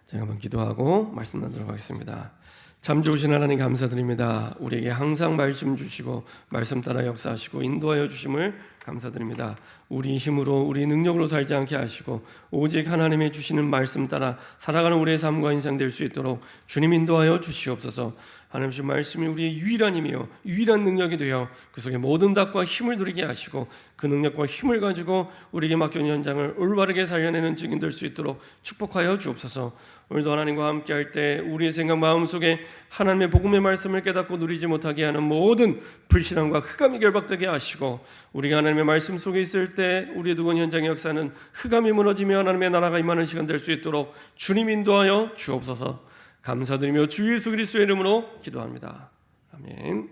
제가 한번 기도하고 말씀 나누도록 하겠습니다. 참 좋으신 하나님 감사드립니다. 우리에게 항상 말씀 주시고 말씀 따라 역사하시고 인도하여 주심을 감사드립니다. 우리 힘으로 우리 능력으로 살지 않게 하시고 오직 하나님의 주시는 말씀 따라 살아가는 우리의 삶과 인생 될 수 있도록 주님 인도하여 주시옵소서. 하나님 주신 말씀이 우리의 유일한 힘이요 유일한 능력이 되어 그 속에 모든 닭과 힘을 누리게 하시고 그 능력과 힘을 가지고 우리에게 맡겨진 현장을 올바르게 살려내는 증인 될 수 있도록 축복하여 주옵소서. 오늘도 하나님과 함께할 때 우리의 생각 마음속에 하나님의 복음의 말씀을 깨닫고 누리지 못하게 하는 모든 불신앙과 흑암이 결박되게 하시고 우리가 하나님의 말씀 속에 있을 때 우리의 두건 현장의 역사는 흑암이 무너지며 하나님의 나라가 임하는 시간 될 수 있도록 주님 인도하여 주옵소서. 감사드리며 주 예수 그리스도의 이름으로 기도합니다. 아멘.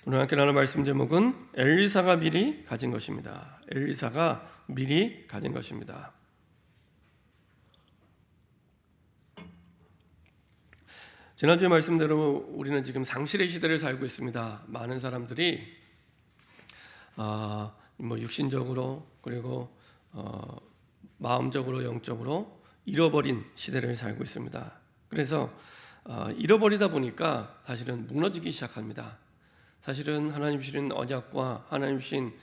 오늘 함께 나눌 말씀 제목은 엘리사가 미리 가진 것입니다. 엘리사가 미리 가진 것입니다. 지난주에 말씀대로 우리는 지금 상실의 시대를 살고 있습니다. 많은 사람들이 육신적으로 그리고 마음적으로 영적으로 잃어버린 시대를 살고 있습니다. 그래서 잃어버리다 보니까 사실은 무너지기 시작합니다. 사실은 하나님 주신 언약과 하나님 주신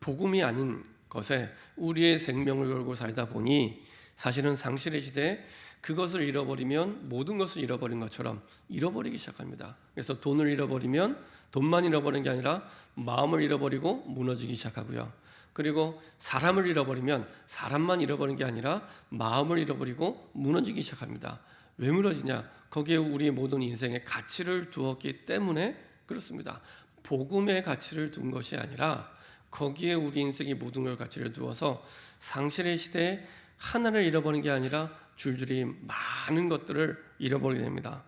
복음이 아닌 것에 우리의 생명을 걸고 살다 보니 사실은 상실의 시대에 그것을 잃어버리면 모든 것을 잃어버린 것처럼 잃어버리기 시작합니다. 그래서 돈을 잃어버리면 돈만 잃어버린 게 아니라 마음을 잃어버리고 무너지기 시작하고요. 그리고 사람을 잃어버리면 사람만 잃어버린 게 아니라 마음을 잃어버리고 무너지기 시작합니다. 왜 무너지냐? 거기에 우리의 모든 인생의 가치를 두었기 때문에 그렇습니다. 복음의 가치를 둔 것이 아니라 거기에 우리 인생의 모든 걸 가치를 두어서 상실의 시대에 하나를 잃어버린 게 아니라 줄줄이 많은 것들을 잃어버리게 됩니다.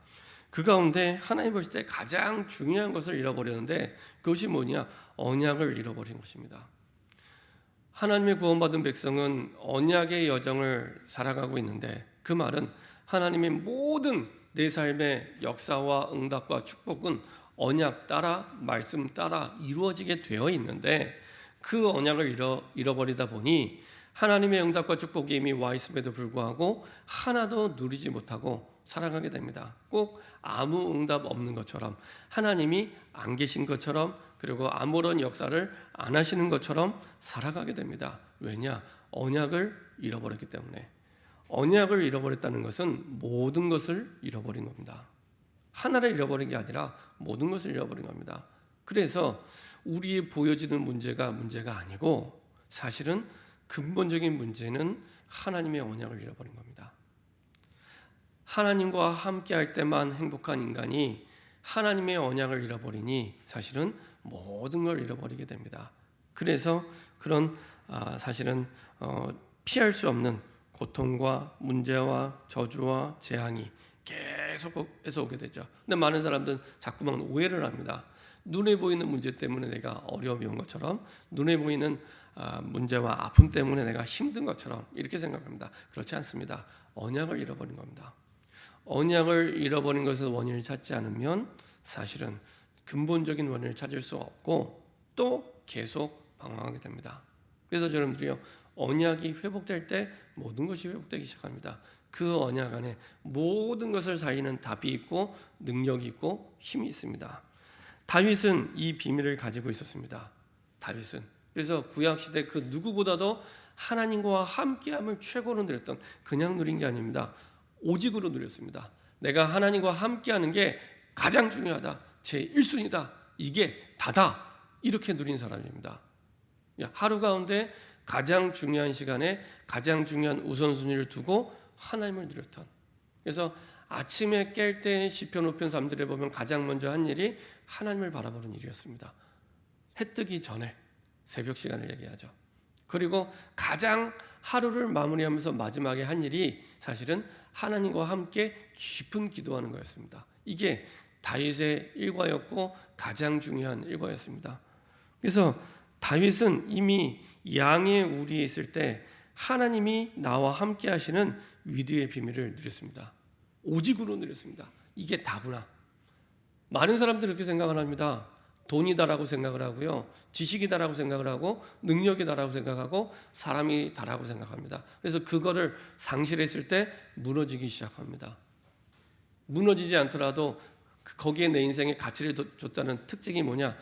그 가운데 하나님 보실 때 가장 중요한 것을 잃어버렸는데 그것이 뭐냐? 언약을 잃어버린 것입니다. 하나님의 구원받은 백성은 언약의 여정을 살아가고 있는데 그 말은 하나님의 모든 내 삶의 역사와 응답과 축복은 언약 따라 말씀 따라 이루어지게 되어 있는데 그 언약을 잃어버리다 보니 하나님의 응답과 축복이 이미 와 있음에도 불구하고 하나도 누리지 못하고 살아가게 됩니다. 꼭 아무 응답 없는 것처럼 하나님이 안 계신 것처럼 그리고 아무런 역사를 안 하시는 것처럼 살아가게 됩니다. 왜냐? 언약을 잃어버렸기 때문에. 언약을 잃어버렸다는 것은 모든 것을 잃어버린 겁니다. 하나를 잃어버린 게 아니라 모든 것을 잃어버린 겁니다. 그래서 우리의 보여지는 문제가 아니고 사실은 근본적인 문제는 하나님의 언약을 잃어버린 겁니다. 하나님과 함께할 때만 행복한 인간이 하나님의 언약을 잃어버리니 사실은 모든 걸 잃어버리게 됩니다. 그래서 그런 사실은 피할 수 없는 고통과 문제와 저주와 재앙이 계속해서 오게 되죠. 근데 많은 사람들은 자꾸만 오해를 합니다. 눈에 보이는 문제 때문에 내가 어려움이 온 것처럼 눈에 보이는 문제와 아픔 때문에 내가 힘든 것처럼 이렇게 생각합니다. 그렇지 않습니다. 언약을 잃어버린 겁니다. 언약을 잃어버린 것의 원인을 찾지 않으면 사실은 근본적인 원인을 찾을 수 없고 또 계속 방황하게 됩니다. 그래서 여러분들이요, 언약이 회복될 때 모든 것이 회복되기 시작합니다. 그 언약 안에 모든 것을 살리는 답이 있고 능력이 있고 힘이 있습니다. 다윗은 이 비밀을 가지고 있었습니다. 다윗은 그래서 구약시대 그 누구보다도 하나님과 함께함을 최고로 누렸던, 그냥 누린 게 아닙니다. 오직으로 누렸습니다. 내가 하나님과 함께하는 게 가장 중요하다, 제 1순위다, 이게 다다, 이렇게 누린 사람입니다. 하루 가운데 가장 중요한 시간에 가장 중요한 우선순위를 두고 하나님을 누렸던. 그래서 아침에 깰 때 시편 5편 3절에 보면 가장 먼저 한 일이 하나님을 바라보는 일이었습니다. 해 뜨기 전에 새벽 시간을 얘기하죠. 그리고 가장 하루를 마무리하면서 마지막에 한 일이 사실은 하나님과 함께 깊은 기도하는 거였습니다. 이게 다윗의 일과였고 가장 중요한 일과였습니다. 그래서 다윗은 이미 양의 우리에 있을 때 하나님이 나와 함께 하시는 위대의 비밀을 누렸습니다. 오직으로 누렸습니다. 이게 다구나. 많은 사람들이 그렇게 생각을 합니다. 돈이다라고 생각을 하고요. 지식이다라고 생각을 하고 능력이다라고 생각하고 사람이다라고 생각합니다. 그래서 그거를 상실했을 때 무너지기 시작합니다. 무너지지 않더라도 거기에 내 인생에 가치를 줬다는 특징이 뭐냐?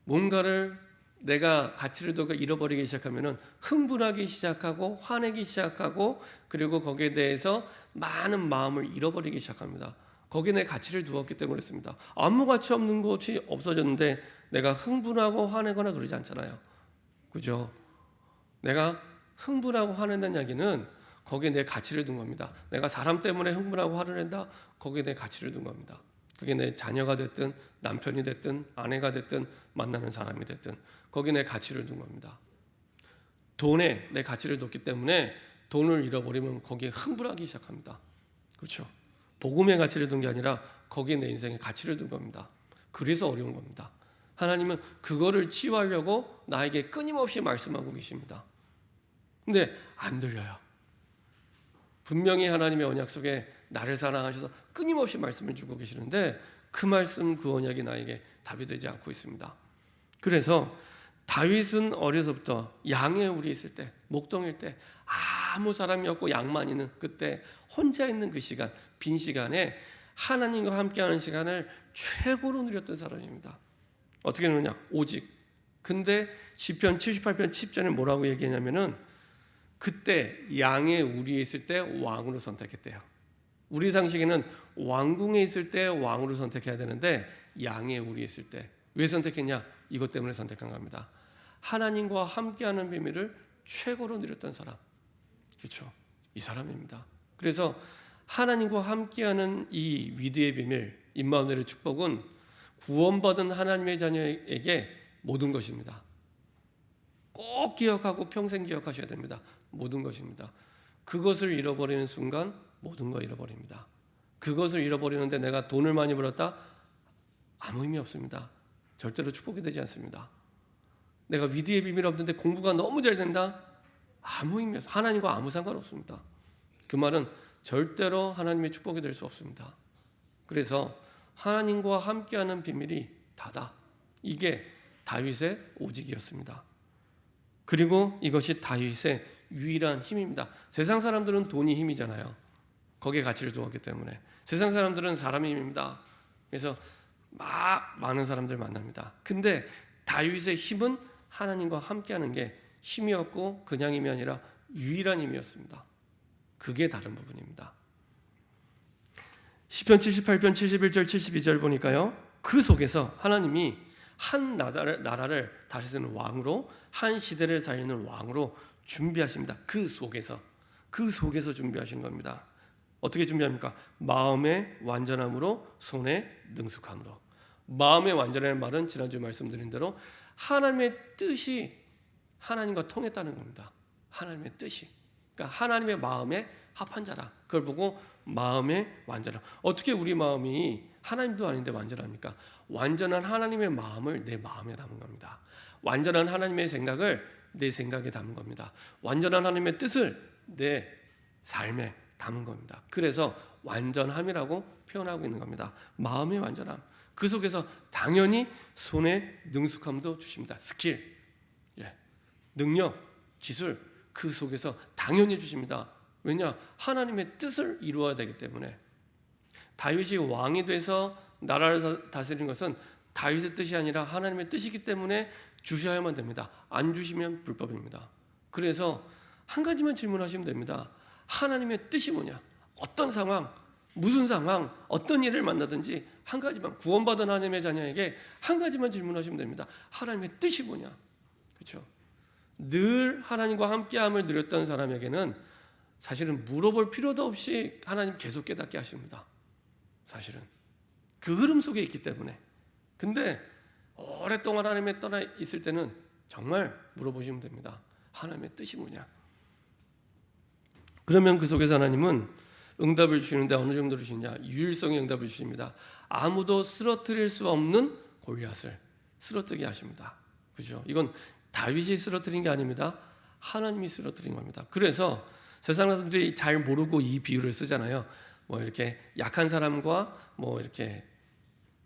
뭔가를 내가 가치를 두고 잃어버리기 시작하면은 흥분하기 시작하고 화내기 시작하고 그리고 거기에 대해서 많은 마음을 잃어버리기 시작합니다. 거기에 내 가치를 두었기 때문에 그렇습니다. 아무 가치 없는 것이 없어졌는데 내가 흥분하고 화내거나 그러지 않잖아요. 그죠? 내가 흥분하고 화낸다는 이야기는 거기에 내 가치를 둔 겁니다. 내가 사람 때문에 흥분하고 화를 낸다? 거기에 내 가치를 둔 겁니다. 그게 내 자녀가 됐든 남편이 됐든 아내가 됐든 만나는 사람이 됐든 거기에 내 가치를 둔 겁니다. 돈에 내 가치를 뒀기 때문에 돈을 잃어버리면 거기에 흥분하기 시작합니다. 그렇죠? 복음의 가치를 둔 게 아니라 거기에 내 인생의 가치를 둔 겁니다. 그래서 어려운 겁니다. 하나님은 그거를 치유하려고 나에게 끊임없이 말씀하고 계십니다. 근데 안 들려요. 분명히 하나님의 언약 속에 나를 사랑하셔서 끊임없이 말씀을 주고 계시는데 그 말씀, 그 언약이 나에게 답이 되지 않고 있습니다. 그래서 다윗은 어려서부터 양의 우리 있을 때, 목동일 때 아무 사람이 없고 양만 있는 그때 혼자 있는 그 시간, 빈 시간에 하나님과 함께하는 시간을 최고로 누렸던 사람입니다. 어떻게 누느냐? 오직. 근데 시편 78편 10절에 뭐라고 얘기하냐면은 그때 양의 우리에 있을 때 왕으로 선택했대요. 우리 상식에는 왕궁에 있을 때 왕으로 선택해야 되는데 양의 우리에 있을 때 왜 선택했냐? 이것 때문에 선택한 겁니다. 하나님과 함께하는 비밀을 최고로 누렸던 사람. 그렇죠? 이 사람입니다. 그래서 하나님과 함께하는 이 위대의 비밀, 임마누엘의 축복은 구원받은 하나님의 자녀에게 모든 것입니다. 꼭 기억하고 평생 기억하셔야 됩니다. 모든 것입니다. 그것을 잃어버리는 순간 모든 거 잃어버립니다. 그것을 잃어버리는데 내가 돈을 많이 벌었다? 아무 의미 없습니다. 절대로 축복이 되지 않습니다. 내가 위대의 비밀 없는데 공부가 너무 잘 된다? 아무 의미 없습니다. 하나님과 아무 상관없습니다. 그 말은 절대로 하나님의 축복이 될 수 없습니다. 그래서 하나님과 함께하는 비밀이 다다. 이게 다윗의 오직이었습니다. 그리고 이것이 다윗의 유일한 힘입니다. 세상 사람들은 돈이 힘이잖아요. 거기에 가치를 두었기 때문에. 세상 사람들은 사람의 힘입니다. 그래서 막 많은 사람들 만납니다. 근데 다윗의 힘은 하나님과 함께하는 게 힘이었고 그냥 힘이 아니라 유일한 힘이었습니다. 그게 다른 부분입니다. 시편 78편 71절 72절 보니까요. 그 속에서 하나님이 한 나라를 다스리는 왕으로 한 시대를 살리는 왕으로 준비하십니다. 그 속에서 준비하시는 겁니다. 어떻게 준비합니까? 마음의 완전함으로 손의 능숙함으로. 마음의 완전함의 말은 지난주 말씀드린 대로 하나님의 뜻이 하나님과 통했다는 겁니다. 하나님의 뜻이. 그러니까 하나님의 마음에 합한 자라. 그걸 보고 마음의 완전함. 어떻게 우리 마음이 하나님도 아닌데 완전합니까? 완전한 하나님의 마음을 내 마음에 담은 겁니다. 완전한 하나님의 생각을 내 생각에 담은 겁니다. 완전한 하나님의 뜻을 내 삶에 담은 겁니다. 그래서 완전함이라고 표현하고 있는 겁니다. 마음의 완전함. 그 속에서 당연히 손의 능숙함도 주십니다. 스킬, 능력, 기술 그 속에서 당연히 주십니다. 왜냐? 하나님의 뜻을 이루어야 되기 때문에. 다윗이 왕이 돼서 나라를 다스리는 것은 다윗의 뜻이 아니라 하나님의 뜻이기 때문에 주셔야만 됩니다. 안 주시면 불법입니다. 그래서 한 가지만 질문하시면 됩니다. 하나님의 뜻이 뭐냐? 어떤 상황, 무슨 상황, 어떤 일을 만나든지 한 가지만, 구원받은 하나님의 자녀에게 한 가지만 질문하시면 됩니다. 하나님의 뜻이 뭐냐? 그렇죠? 늘 하나님과 함께함을 누렸던 사람에게는 사실은 물어볼 필요도 없이 하나님 계속 깨닫게 하십니다. 사실은 그 흐름 속에 있기 때문에. 근데 오랫동안 하나님에 떠나 있을 때는 정말 물어보시면 됩니다. 하나님의 뜻이 뭐냐? 그러면 그 속에서 하나님은 응답을 주시는데 어느 정도 주시냐? 유일성의 응답을 주십니다. 아무도 쓰러뜨릴 수 없는 골리앗을 쓰러뜨리게 하십니다. 그죠? 이건 다윗이 쓰러뜨린 게 아닙니다. 하나님이 쓰러뜨린 겁니다. 그래서 세상 사람들이 잘 모르고 이 비유를 쓰잖아요. 뭐 이렇게 약한 사람과 뭐 이렇게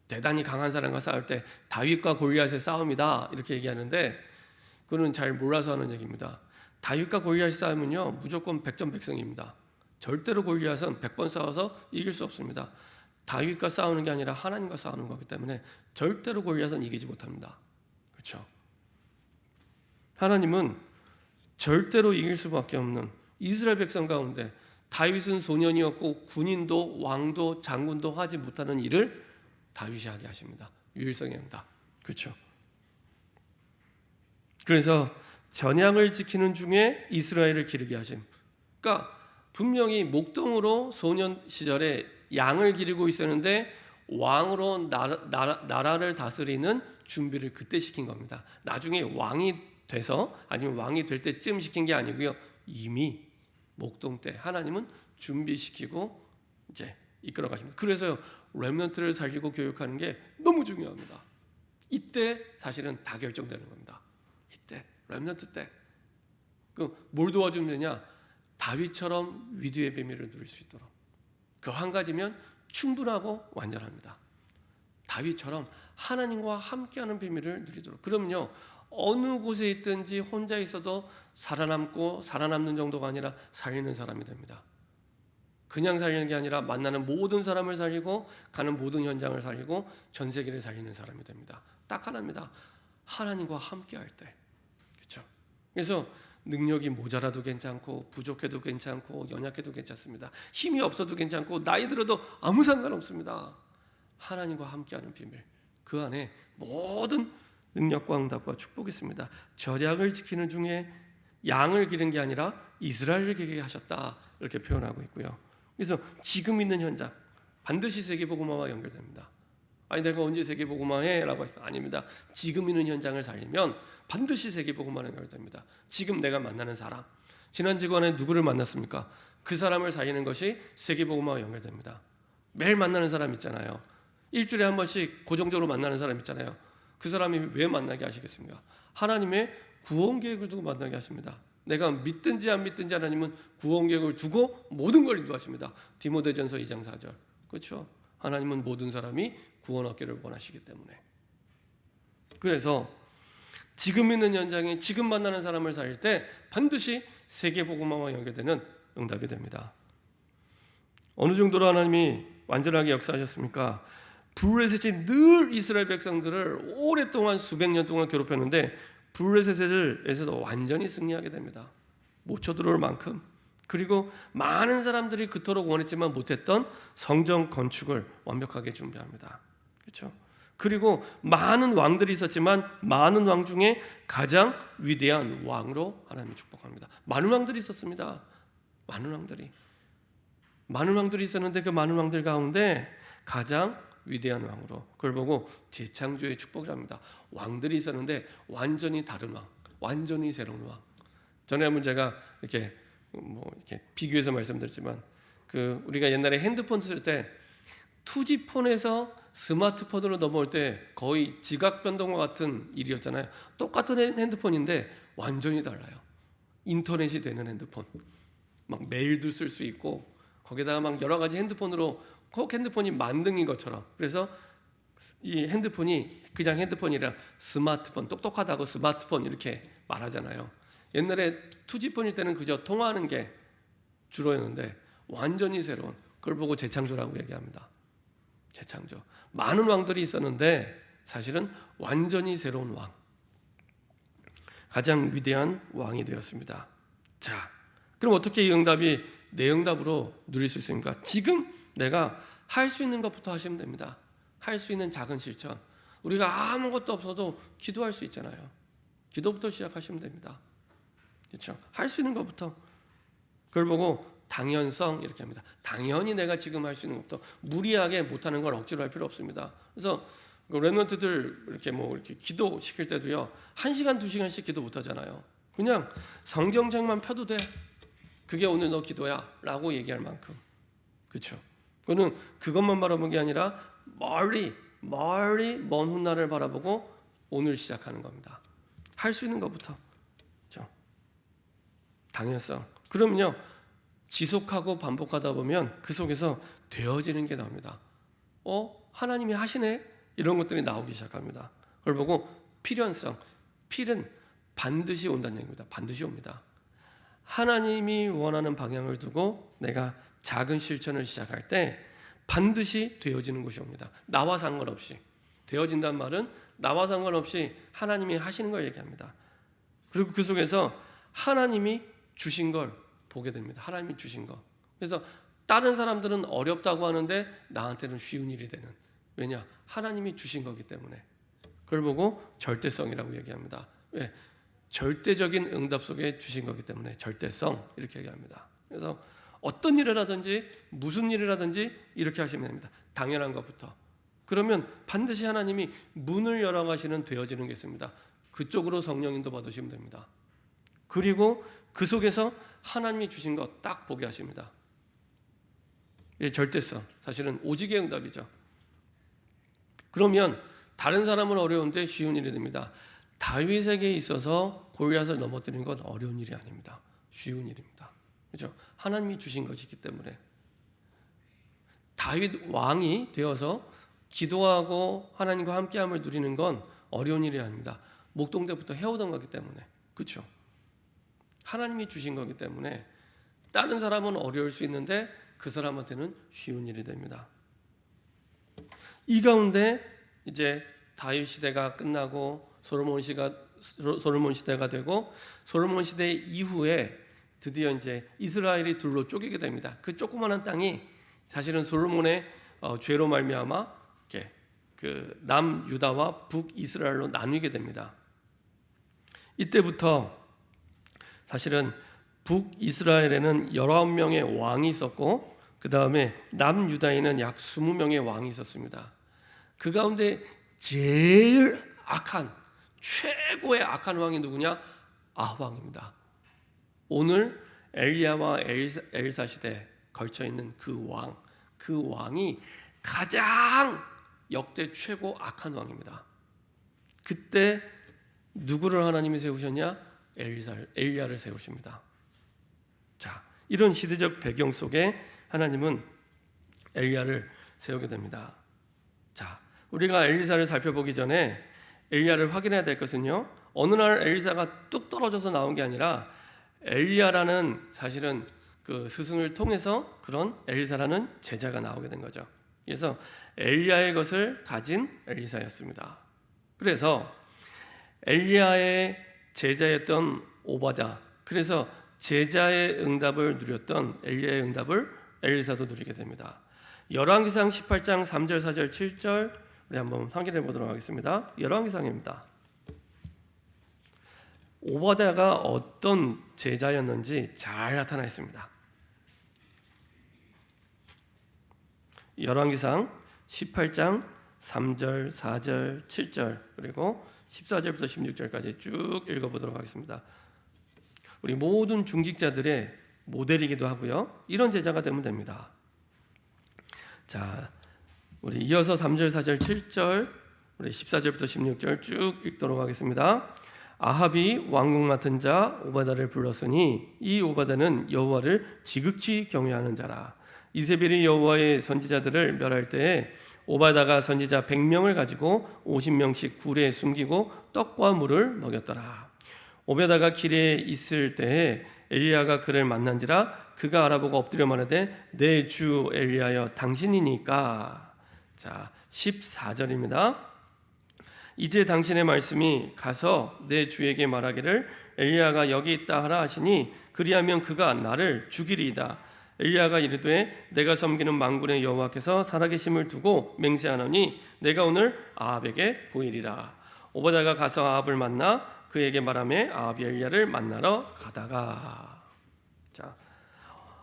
대단히 강한 사람과 싸울 때 다윗과 골리앗의 싸움이다 이렇게 얘기하는데 그거는 잘 몰라서 하는 얘기입니다. 다윗과 골리앗의 싸움은요 무조건 백전백승입니다. 절대로 골리앗은 100번 싸워서 이길 수 없습니다. 다윗과 싸우는 게 아니라 하나님과 싸우는 거기 때문에 절대로 골리앗은 이기지 못합니다. 그렇죠? 하나님은 절대로 이길 수밖에 없는 이스라엘 백성 가운데 다윗은 소년이었고 군인도 왕도 장군도 하지 못하는 일을 다윗이 하게 하십니다. 유일성의 응답. 그렇죠? 그래서 전향을 지키는 중에 이스라엘을 기르게 하심. 그러니까 분명히 목동으로 소년 시절에 양을 기르고 있었는데 왕으로 나라를 다스리는 준비를 그때 시킨 겁니다. 나중에 왕이 돼서 아니면 왕이 될 때쯤 시킨 게 아니고요. 이미 목동 때 하나님은 준비시키고 이제 이끌어 가십니다. 그래서요. 렘넌트를 살리고 교육하는 게 너무 중요합니다. 이때 사실은 다 결정되는 겁니다. 이때 렘넌트 때. 뭘 도와주면 되냐? 다윗처럼 위대의 비밀을 누릴 수 있도록. 그 한 가지면 충분하고 완전합니다. 다윗처럼 하나님과 함께하는 비밀을 누리도록. 그러면요. 어느 곳에 있든지 혼자 있어도 살아남고 살아남는 정도가 아니라 살리는 사람이 됩니다. 그냥 살리는 게 아니라 만나는 모든 사람을 살리고 가는 모든 현장을 살리고 전 세계를 살리는 사람이 됩니다. 딱 하나입니다. 하나님과 함께할 때. 그렇죠? 그래서 능력이 모자라도 괜찮고 부족해도 괜찮고 연약해도 괜찮습니다. 힘이 없어도 괜찮고 나이 들어도 아무 상관없습니다. 하나님과 함께하는 비밀. 그 안에 모든 능력과 응답과 축복이 있습니다. 절약을 지키는 중에 양을 기른 게 아니라 이스라엘을 기르게 하셨다. 이렇게 표현하고 있고요. 그래서 지금 있는 현장 반드시 세계복음화와 연결됩니다. 아니 내가 언제 세계복음화 해라고 하시면 아닙니다. 지금 있는 현장을 살리면 반드시 세계복음화와 연결됩니다. 지금 내가 만나는 사람 지난 주간에 누구를 만났습니까? 그 사람을 살리는 것이 세계복음화와 연결됩니다. 매일 만나는 사람 있잖아요. 일주일에 한 번씩 고정적으로 만나는 사람 있잖아요. 그 사람이 왜 만나게 하시겠습니까? 하나님의 구원 계획을 두고 만나게 하십니다. 내가 믿든지 안 믿든지 하나님은 구원 계획을 두고 모든 걸 인도하십니다. 디모데전서 2장 4절. 그렇죠? 하나님은 모든 사람이 구원 얻기를 원하시기 때문에. 그래서 지금 있는 현장에 지금 만나는 사람을 살릴 때 반드시 세계복음화와 연결되는 응답이 됩니다. 어느 정도로 하나님이 완전하게 역사하셨습니까? 블레셋이 늘 이스라엘 백성들을 오랫동안 수백 년 동안 괴롭혔는데 블레셋에서도 완전히 승리하게 됩니다. 못 쳐들어올 만큼. 그리고 많은 사람들이 그토록 원했지만 못했던 성전 건축을 완벽하게 준비합니다. 그렇죠? 그리고 많은 왕들이 있었지만 많은 왕 중에 가장 위대한 왕으로 하나님이 축복합니다. 많은 왕들이 있었습니다. 많은 왕들이 있었는데 그 많은 왕들 가운데 가장 위대한 왕으로 그걸 보고 재창조의 축복을 합니다. 왕들이 있었는데 완전히 다른 왕, 완전히 새로운 왕. 전에 한번 제가 이렇게 비교해서 말씀드렸지만 우리가 옛날에 핸드폰 쓸 때 2G폰에서 스마트폰으로 넘어올 때 거의 지각 변동과 같은 일이었잖아요. 똑같은 핸드폰인데 완전히 달라요. 인터넷이 되는 핸드폰, 막 메일도 쓸 수 있고 거기다가 막 여러 가지 핸드폰으로 꼭 핸드폰이 만능인 것처럼. 그래서 이 핸드폰이 그냥 핸드폰이라 스마트폰, 똑똑하다고 스마트폰 이렇게 말하잖아요. 옛날에 2G폰일 때는 그저 통화하는 게 주로였는데 완전히 새로운, 그걸 보고 재창조라고 얘기합니다. 재창조. 많은 왕들이 있었는데 사실은 완전히 새로운 왕, 가장 위대한 왕이 되었습니다. 자, 그럼 어떻게 이 응답이 내 응답으로 누릴 수 있습니까? 지금 내가 할 수 있는 것부터 하시면 됩니다. 할 수 있는 작은 실천. 우리가 아무것도 없어도 기도할 수 있잖아요. 기도부터 시작하시면 됩니다. 그렇죠? 할 수 있는 것부터. 그걸 보고 당연성 이렇게 합니다. 당연히 내가 지금 할 수 있는 것부터. 무리하게 못하는 걸 억지로 할 필요 없습니다. 그래서 렘넌트들 이렇게 기도 시킬 때도요, 1시간 2시간씩 기도 못 하잖아요. 그냥 성경책만 펴도 돼. 그게 오늘 너 기도야 라고 얘기할 만큼. 그렇죠? 그거는 그것만 바라보는 게 아니라 멀리 먼 훗날을 바라보고 오늘 시작하는 겁니다. 할 수 있는 것부터. 그렇죠? 당연성. 그러면요, 지속하고 반복하다 보면 그 속에서 되어지는 게 나옵니다. 하나님이 하시네? 이런 것들이 나오기 시작합니다. 그걸 보고 필연성, 필은 반드시 온다는 얘기입니다. 반드시 옵니다. 하나님이 원하는 방향을 두고 내가 작은 실천을 시작할 때 반드시 되어지는 것이 옵니다. 나와 상관없이. 되어진다는 말은 나와 상관없이 하나님이 하시는 걸 얘기합니다. 그리고 그 속에서 하나님이 주신 걸 보게 됩니다. 하나님이 주신 거. 그래서 다른 사람들은 어렵다고 하는데 나한테는 쉬운 일이 되는. 왜냐? 하나님이 주신 거기 때문에. 그걸 보고 절대성이라고 얘기합니다. 왜? 절대적인 응답 속에 주신 거기 때문에 절대성 이렇게 얘기합니다. 그래서 어떤 일을 하든지 무슨 일을 하든지 이렇게 하시면 됩니다. 당연한 것부터. 그러면 반드시 하나님이 문을 열어가시는 되어지는 게 있습니다. 그쪽으로 성령인도 받으시면 됩니다. 그리고 그 속에서 하나님이 주신 거 딱 보게 하십니다. 이 절대성, 사실은 오직의 응답이죠. 그러면 다른 사람은 어려운데 쉬운 일이 됩니다. 다윗에게 있어서 골리앗을 넘어뜨리는 건 어려운 일이 아닙니다. 쉬운 일입니다. 그렇죠? 하나님이 주신 것이기 때문에 다윗 왕이 되어서 기도하고 하나님과 함께함을 누리는 건 어려운 일이 아닙니다. 목동대부터 해오던 거기 때문에. 그렇죠? 하나님이 주신 거기 때문에 다른 사람은 어려울 수 있는데 그 사람한테는 쉬운 일이 됩니다. 이 가운데 이제 다윗 시대가 끝나고 솔로몬 시대가 되고 솔로몬 시대 이후에 드디어 이제 이스라엘이 둘로 쪼개게 됩니다. 그 조그마한 땅이 사실은 솔로몬의 죄로 말미암아 그 남유다와 북이스라엘로 나뉘게 됩니다. 이때부터 사실은 북이스라엘에는 19명의 왕이 있었고 그 다음에 남유다에는 약 20명의 왕이 있었습니다. 그 가운데 제일 악한 최고의 악한 왕이 누구냐? 아합 왕입니다. 오늘 엘리야와 엘사 시대에 걸쳐있는 그 왕이 가장 역대 최고 악한 왕입니다. 그때 누구를 하나님이 세우셨냐? 엘리야를 세우십니다. 자, 이런 시대적 배경 속에 하나님은 엘리야를 세우게 됩니다. 자, 우리가 엘리사를 살펴보기 전에 엘리야를 확인해야 될 것은요, 어느 날 엘리사가 뚝 떨어져서 나온 게 아니라 엘리야라는 사실은 그 스승을 통해서 그런 엘리사라는 제자가 나오게 된 거죠. 그래서 엘리야의 것을 가진 엘리사였습니다. 그래서 엘리야의 제자였던 오바다, 그래서 제자의 응답을 누렸던 엘리야의 응답을 엘리사도 누리게 됩니다. 열왕기상 18장 3절, 4절, 7절 우리 한번 확인해 보도록 하겠습니다. 열왕기상입니다. 오바다가 어떤 제자였는지 잘 나타나 있습니다. 열왕기상 18장 3절, 4절, 7절 그리고 14절부터 16절까지 쭉 읽어보도록 하겠습니다. 우리 모든 중직자들의 모델이기도 하고요. 이런 제자가 되면 됩니다. 자, 우리 이어서 3절, 4절, 7절 우리 14절부터 16절 쭉 읽도록 하겠습니다. 아합이 왕국 맡은 자 오바다를 불렀으니 이 오바다는 여호와를 지극히 경외하는 자라. 이세벨이 여호와의 선지자들을 멸할 때에 오바다가 선지자 100명을 가지고 50명씩 굴에 숨기고 떡과 물을 먹였더라. 오바다가 길에 있을 때에 엘리야가 그를 만난지라 그가 알아보고 엎드려 말하되 내 주 엘리야여 당신이니까. 자, 14절입니다. 이제 당신의 말씀이 가서 내 주에게 말하기를 엘리야가 여기 있다 하라 하시니 그리하면 그가 나를 죽이리이다. 엘리야가 이르되 내가 섬기는 만군의 여호와께서 살아계심을 두고 맹세하노니 내가 오늘 아합에게 보이리라. 오바다가 가서 아합을 만나 그에게 말하며 아합이 엘리야를 만나러 가다가. 자,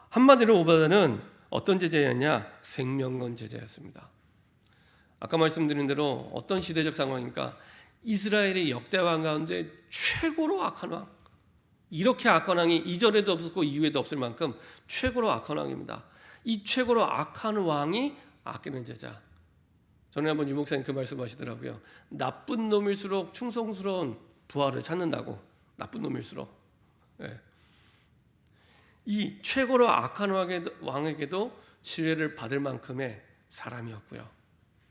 한마디로 오바다는 어떤 제자였냐? 생명건 제자였습니다. 아까 말씀드린 대로 어떤 시대적 상황입니까? 이스라엘의 역대 왕 가운데 최고로 악한 왕. 이렇게 악한 왕이 이전에도 없었고 이후에도 없을 만큼 최고로 악한 왕입니다. 이 최고로 악한 왕이 아끼는 제자. 전에 한번 유 목사님 그 말씀하시더라고요. 나쁜 놈일수록 충성스러운 부하를 찾는다고. 나쁜 놈일수록. 네. 이 최고로 악한 왕에게도 신뢰를 받을 만큼의 사람이었고요.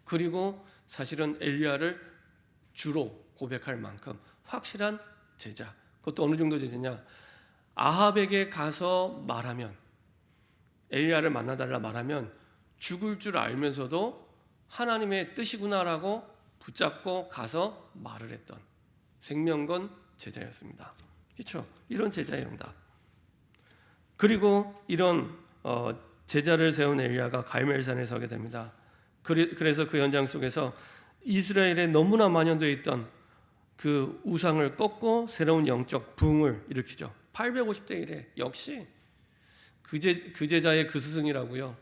그리고 사실은 엘리야를 주로 고백할 만큼 확실한 제자. 그것도 어느 정도 제자냐? 아합에게 가서 말하면, 엘리야를 만나달라 말하면 죽을 줄 알면서도 하나님의 뜻이구나라고 붙잡고 가서 말을 했던 생명건 제자였습니다. 그렇죠? 이런 제자의 응답. 그리고 이런 제자를 세운 엘리야가 갈멜산에 서게 됩니다. 그래서 그 현장 속에서 이스라엘에 너무나 만연되어 있던 그 우상을 꺾고 새로운 영적 부흥을 일으키죠. 850대 1에 역시 그 제자의 그 스승이라고요.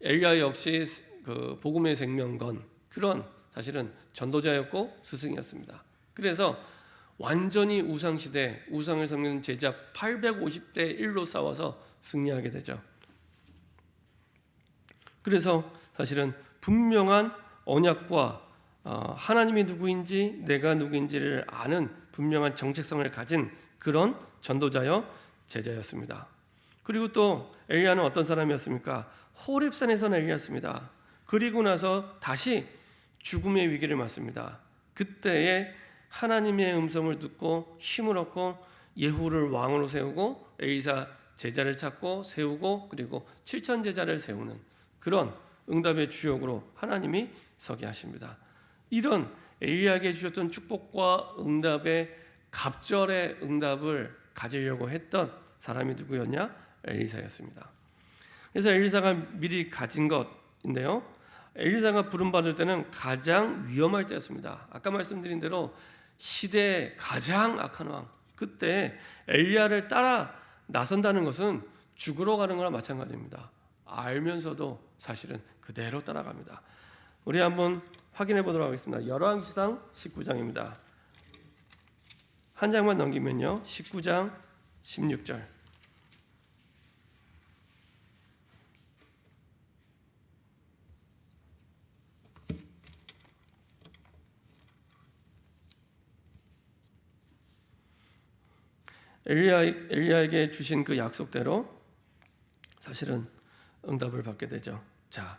엘리야 역시 그 복음의 생명건, 그런 사실은 전도자였고 스승이었습니다. 그래서 완전히 우상시대, 우상을 섬기는 제자 850대 1로 싸워서 승리하게 되죠. 그래서 사실은 분명한 언약과 하나님이 누구인지 내가 누구인지를 아는 분명한 정체성을 가진 그런 전도자여 제자였습니다. 그리고 또 엘리야는 어떤 사람이었습니까? 호렙산에서 엘리야였습니다. 그리고 나서 다시 죽음의 위기를 맞습니다. 그때에 하나님의 음성을 듣고 힘을 얻고 예후를 왕으로 세우고 엘리사 제자를 찾고 세우고 그리고 7천 제자를 세우는 그런 응답의 주역으로 하나님이 서게 하십니다. 이런 엘리야에게 주셨던 축복과 응답의 갑절의 응답을 가지려고 했던 사람이 누구였냐? 엘리사였습니다. 그래서 엘리사가 미리 가진 것인데요, 엘리사가 부름받을 때는 가장 위험할 때였습니다. 아까 말씀드린 대로 시대의 가장 악한 왕, 그때 엘리야를 따라 나선다는 것은 죽으러 가는 거나 마찬가지입니다. 알면서도 사실은 그대로 따라갑니다. 우리 한번 확인해 보도록 하겠습니다. 열왕기상 19장입니다. 한 장만 넘기면요, 19장 16절. 엘리야에게 주신 그 약속대로 사실은 응답을 받게 되죠. 자,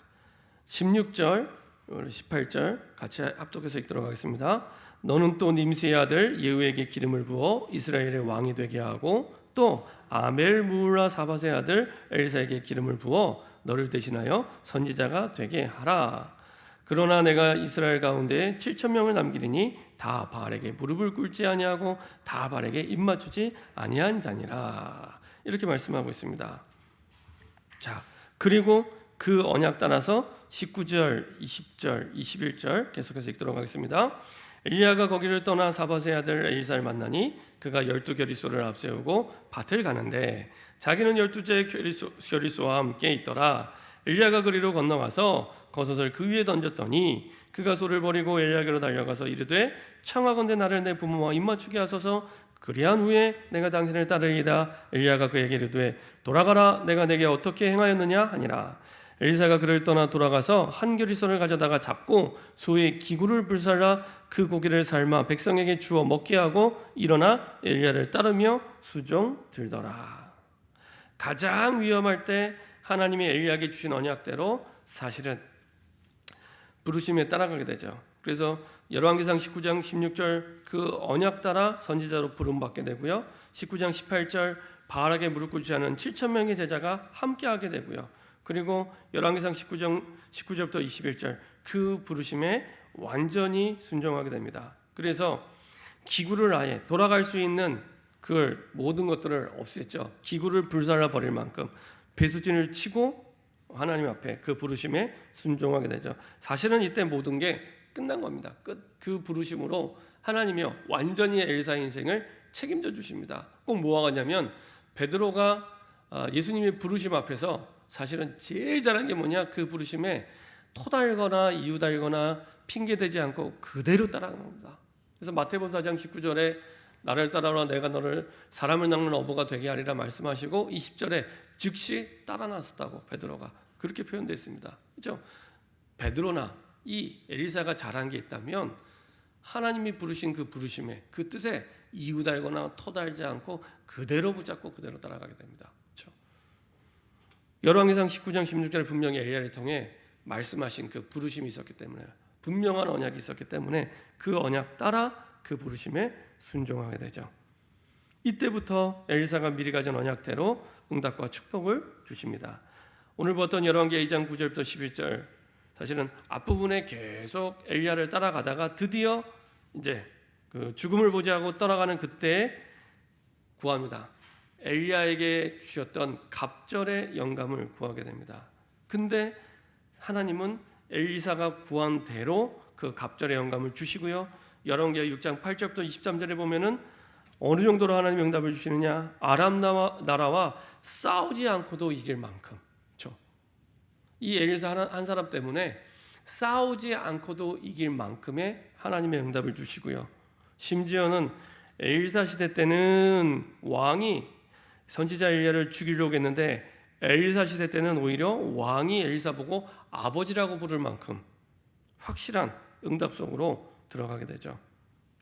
16절, 18절 같이 합독해서 읽도록 하겠습니다. 너는 또 님스의 아들 예후에게 기름을 부어 이스라엘의 왕이 되게 하고 또 아멜무라 사밧의 아들 엘사에게 기름을 부어 너를 대신하여 선지자가 되게 하라. 그러나 내가 이스라엘 가운데 7천 명을 남기리니 다 바알에게 무릎을 꿇지 아니하고 다 바알에게 입맞추지 아니한 자니라. 이렇게 말씀하고 있습니다. 자, 그리고 그 언약 따라서 19절, 20절, 21절 계속해서 읽도록 하겠습니다. 엘리야가 거기를 떠나 사밧의 아들 엘사를 만나니 그가 12겨리소를 앞세우고 밭을 가는데 자기는 12째 겨리소와 함께 있더라. 엘리야가 그리로 건너가서 겉옷을 그 위에 던졌더니 그가 소를 버리고 엘리야에게로 달려가서 이르되 청하건대 나를 내 부모와 입맞추게 하소서. 그리한 후에 내가 당신을 따르리이다. 엘리야가 그에게 이르되 돌아가라. 내가 내게 어떻게 행하였느냐 하니라. 엘리사가 그를 떠나 돌아가서 한 겨리소를 가져다가 잡고 소의 기구를 불살라 그 고기를 삶아 백성에게 주어 먹게 하고 일어나 엘리야를 따르며 수종 들더라. 가장 위험할 때 하나님이 엘리야에게 주신 언약대로 사실은 부르심에 따라가게 되죠. 그래서 열왕기상 19장 16절 그 언약 따라 선지자로 부름받게 되고요. 19장 18절 바알에게 무릎 꿇지 않은 7천 명의 제자가 함께하게 되고요. 그리고 열왕기상 19절부터 21절 그 부르심에 완전히 순종하게 됩니다. 그래서 기구를 아예 돌아갈 수 있는 그 모든 것들을 없앴죠. 기구를 불살라 버릴 만큼 배수진을 치고 하나님 앞에 그 부르심에 순종하게 되죠. 사실은 이때 모든 게 끝난 겁니다. 그 부르심으로 하나님이요 완전히 엘사의 인생을 책임져 주십니다. 꼭 뭐가 가냐면 베드로가 예수님의 부르심 앞에서 사실은 제일 잘한 게 뭐냐, 그 부르심에 토달거나 이유달거나 핑계대지 않고 그대로 따라간 겁니다. 그래서 마태복음 4장 19절에 나를 따라오라 내가 너를 사람을 낚는 어부가 되게 하리라 말씀하시고 20절에 즉시 따라 나섰다고 베드로가 그렇게 표현되어 있습니다. 그렇죠? 베드로나 이 엘리사가 잘한 게 있다면 하나님이 부르신 그 부르심에 그 뜻에 이유달거나 토달지 않고 그대로 붙잡고 그대로 따라가게 됩니다. 그렇죠? 열왕기상 19장 16절에 분명히 엘리야를 통해 말씀하신 그 부르심이 있었기 때문에 분명한 언약이 있었기 때문에 그 언약 따라 그 부르심에 순종하게 되죠. 이때부터 엘리사가 미리 가진 언약대로 응답과 축복을 주십니다. 오늘 봤던 열왕기 2장 9절부터 11절, 사실은 앞부분에 계속 엘리야를 따라가다가 드디어 이제 그 죽음을 보지하고 떠나가는 그때에 구합니다. 엘리야에게 주셨던 갑절의 영감을 구하게 됩니다. 근데 하나님은 엘리사가 구한 대로 그 갑절의 영감을 주시고요. 열왕기 6장 8절부터 23절에 보면은 어느 정도로 하나님 응답을 주시느냐? 아람 나라와 싸우지 않고도 이길 만큼. 그렇죠? 이 엘리사 한 사람 때문에 싸우지 않고도 이길 만큼의 하나님의 응답을 주시고요. 심지어는 엘리사 시대 때는 왕이 선지자 엘리야를 죽이려고 했는데 엘리사 시대 때는 오히려 왕이 엘리사 보고 아버지라고 부를 만큼 확실한 응답 속으로 들어가게 되죠.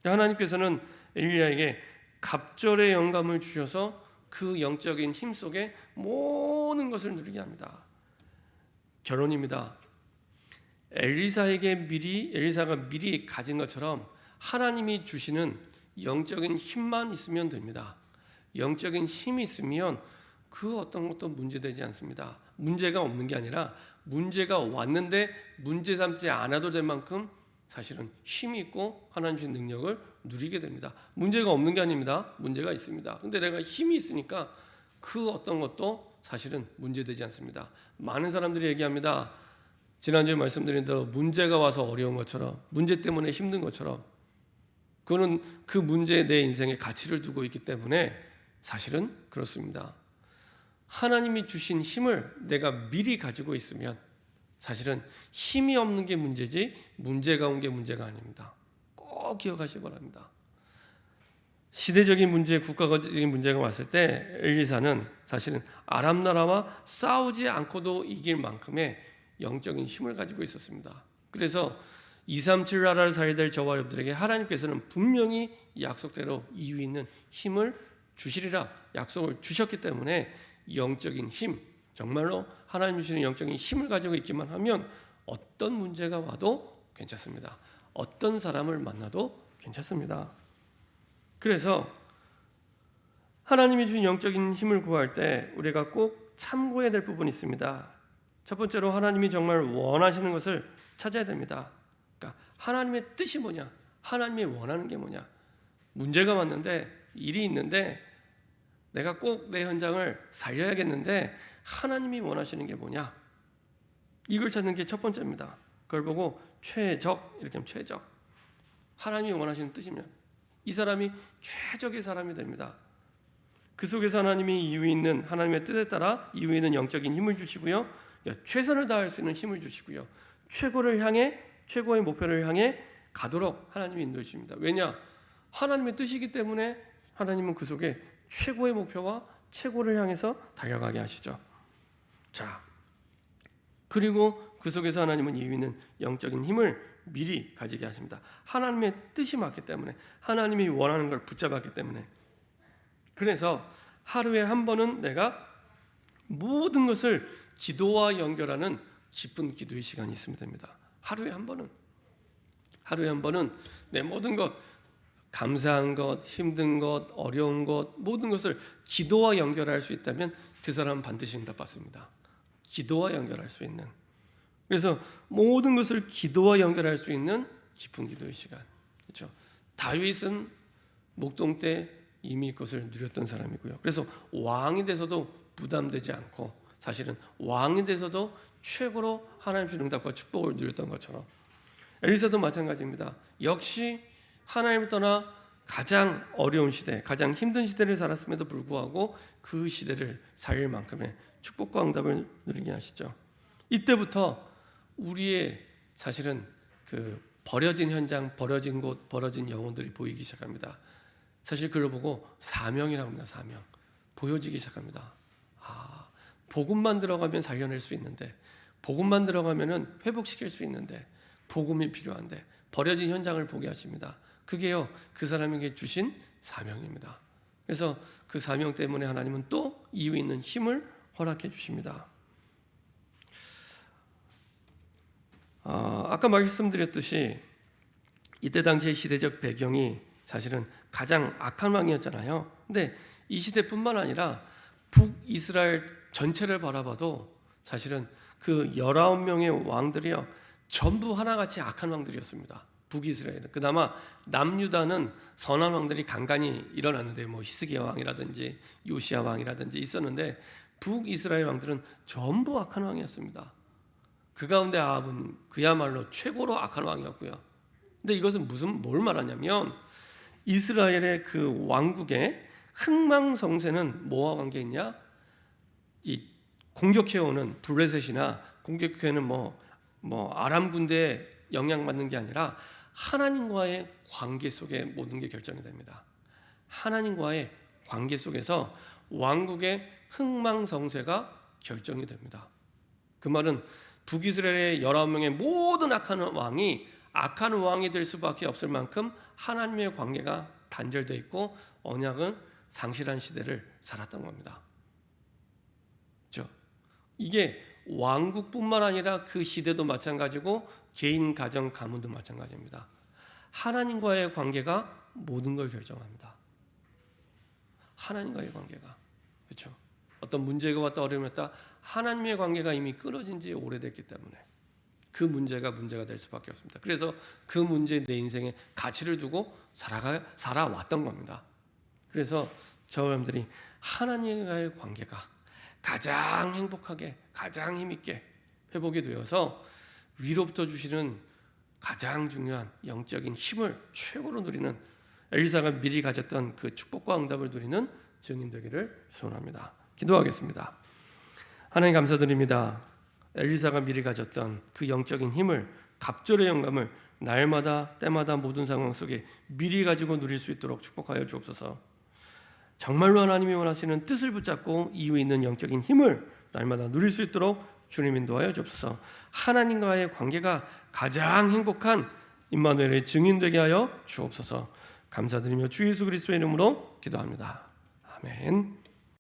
하나님께서는 엘리야에게 갑절의 영감을 주셔서 그 영적인 힘 속에 모든 것을 누리게 합니다. 결론입니다. 엘리사가 미리 가진 것처럼 하나님이 주시는 영적인 힘만 있으면 됩니다. 영적인 힘이 있으면 그 어떤 것도 문제되지 않습니다. 문제가 없는 게 아니라 문제가 왔는데 문제 삼지 않아도 될 만큼 사실은 힘이 있고 하나님 주신 능력을 누리게 됩니다. 문제가 없는 게 아닙니다. 문제가 있습니다. 근데 내가 힘이 있으니까 그 어떤 것도 사실은 문제되지 않습니다. 많은 사람들이 얘기합니다. 지난주에 말씀드린 대로 문제가 와서 어려운 것처럼, 문제 때문에 힘든 것처럼, 그거는 그 문제에 내 인생에 가치를 두고 있기 때문에 사실은 그렇습니다. 하나님이 주신 힘을 내가 미리 가지고 있으면 사실은 힘이 없는 게 문제지 문제가 온 게 문제가 아닙니다. 꼭 기억하시기 바랍니다. 시대적인 문제, 국가적인 문제가 왔을 때 엘리사는 사실은 아람 나라와 싸우지 않고도 이길 만큼의 영적인 힘을 가지고 있었습니다. 그래서 237 나라를 살게 될 저와 여러분들에게 하나님께서는 분명히 약속대로 이유 있는 힘을 주시리라 약속을 주셨기 때문에 영적인 힘, 정말로 하나님 주시는 영적인 힘을 가지고 있기만 하면 어떤 문제가 와도 괜찮습니다. 어떤 사람을 만나도 괜찮습니다. 그래서 하나님이 주신 영적인 힘을 구할 때 우리가 꼭 참고해야 될 부분이 있습니다. 첫 번째로 하나님이 정말 원하시는 것을 찾아야 됩니다. 그러니까 하나님의 뜻이 뭐냐? 하나님이 원하는 게 뭐냐? 문제가 왔는데, 일이 있는데 내가 꼭 내 현장을 살려야겠는데 하나님이 원하시는 게 뭐냐? 이걸 찾는 게 첫 번째입니다. 그걸 보고 최적, 이렇게 하면 최적, 하나님이 원하시는 뜻이면 이 사람이 최적의 사람이 됩니다. 그 속에서 하나님이 이유 있는 하나님의 뜻에 따라 이유 있는 영적인 힘을 주시고요, 최선을 다할 수 있는 힘을 주시고요, 최고를 향해, 최고의 목표를 향해 가도록 하나님이 인도해 주십니다. 왜냐? 하나님의 뜻이기 때문에 하나님은 그 속에 최고의 목표와 최고를 향해서 달려가게 하시죠. 자, 그리고 그 속에서 하나님은 이유 있는 영적인 힘을 미리 가지게 하십니다. 하나님의 뜻이 맞기 때문에, 하나님이 원하는 걸 붙잡았기 때문에. 그래서 하루에 한 번은 내가 모든 것을 기도와 연결하는 기쁜 기도의 시간이 있으면 됩니다. 하루에 한 번은 내 모든 것, 감사한 것, 힘든 것, 어려운 것, 모든 것을 기도와 연결할 수 있다면 그 사람은 반드시 응답받습니다. 기도와 연결할 수 있는, 그래서 모든 것을 기도와 연결할 수 있는 깊은 기도의 시간. 그렇죠? 다윗은 목동 때 이미 그것을 누렸던 사람이고요. 그래서 왕이 돼서도 부담되지 않고, 사실은 왕이 돼서도 최고로 하나님 주신 응답과 축복을 누렸던 것처럼 엘리사도 마찬가지입니다. 역시 하나님을 떠나 가장 어려운 시대, 가장 힘든 시대를 살았음에도 불구하고 그 시대를 살릴 만큼의 축복과 응답을 누리게 하시죠. 이때부터 우리의 사실은 그 버려진 현장, 버려진 곳, 버려진 영혼들이 보이기 시작합니다. 사실 그걸 보고 사명이라고 합니다. 사명. 보여지기 시작합니다. 복음만 들어가면 살려낼 수 있는데, 복음만 들어가면 회복시킬 수 있는데, 복음이 필요한데 버려진 현장을 보게 하십니다. 그게요, 그 사람에게 주신 사명입니다. 그래서 그 사명 때문에 하나님은 또 이유 있는 힘을 허락해 주십니다. 아까 말씀드렸듯이 이때 당시의 시대적 배경이 사실은 가장 악한 왕이었잖아요. 근데 이 시대뿐만 아니라 북이스라엘 전체를 바라봐도 사실은 그 19명의 왕들이요 전부 하나같이 악한 왕들이었습니다. 북이스라엘은. 그나마 남유다는 선한 왕들이 간간히 일어났는데 뭐 히스기야 왕이라든지 요시야 왕이라든지 있었는데 북이스라엘 왕들은 전부 악한 왕이었습니다. 그 가운데 아합은 그야말로 최고로 악한 왕이었고요. 근데 이것은 뭘 말하냐면 이스라엘의 그 왕국의 흥망성쇠는 뭐와 관계 있냐? 이 공격해오는 블레셋이나 공격해오는 뭐 아람 군대에 영향받는 게 아니라 하나님과의 관계 속에 모든 게 결정이 됩니다. 하나님과의 관계 속에서 왕국의 흥망성쇠가 결정이 됩니다. 그 말은 북이스라엘의 19명의 모든 악한 왕이 될 수밖에 없을 만큼 하나님의 관계가 단절되어 있고 언약은 상실한 시대를 살았던 겁니다. 그렇죠? 이게 왕국뿐만 아니라 그 시대도 마찬가지고 개인 가정 가문도 마찬가지입니다. 하나님과의 관계가 모든 걸 결정합니다. 하나님과의 관계가. 그렇죠? 어떤 문제가 왔다 어려움이 왔다 하나님의 관계가 이미 끊어진 지 오래됐기 때문에 그 문제가 될 수밖에 없습니다. 그래서 그 문제에 내 인생에 가치를 두고 살아왔던 겁니다. 그래서 저와 여러분들이 하나님과의 관계가 가장 행복하게 가장 힘있게 회복이 되어서 위로부터 주시는 가장 중요한 영적인 힘을 최고로 누리는 엘리사가 미리 가졌던 그 축복과 응답을 누리는 증인 되기를 소원합니다. 기도하겠습니다. 하나님 감사드립니다. 엘리사가 미리 가졌던 그 영적인 힘을 갑절의 영감을 날마다 때마다 모든 상황 속에 미리 가지고 누릴 수 있도록 축복하여 주옵소서. 정말로 하나님이 원하시는 뜻을 붙잡고 이유 있는 영적인 힘을 날마다 누릴 수 있도록 주님 인도하여 주옵소서. 하나님과의 관계가 가장 행복한 임마누엘의 증인 되게 하여 주옵소서. 감사드리며 주 예수 그리스도의 이름으로 기도합니다. 아멘.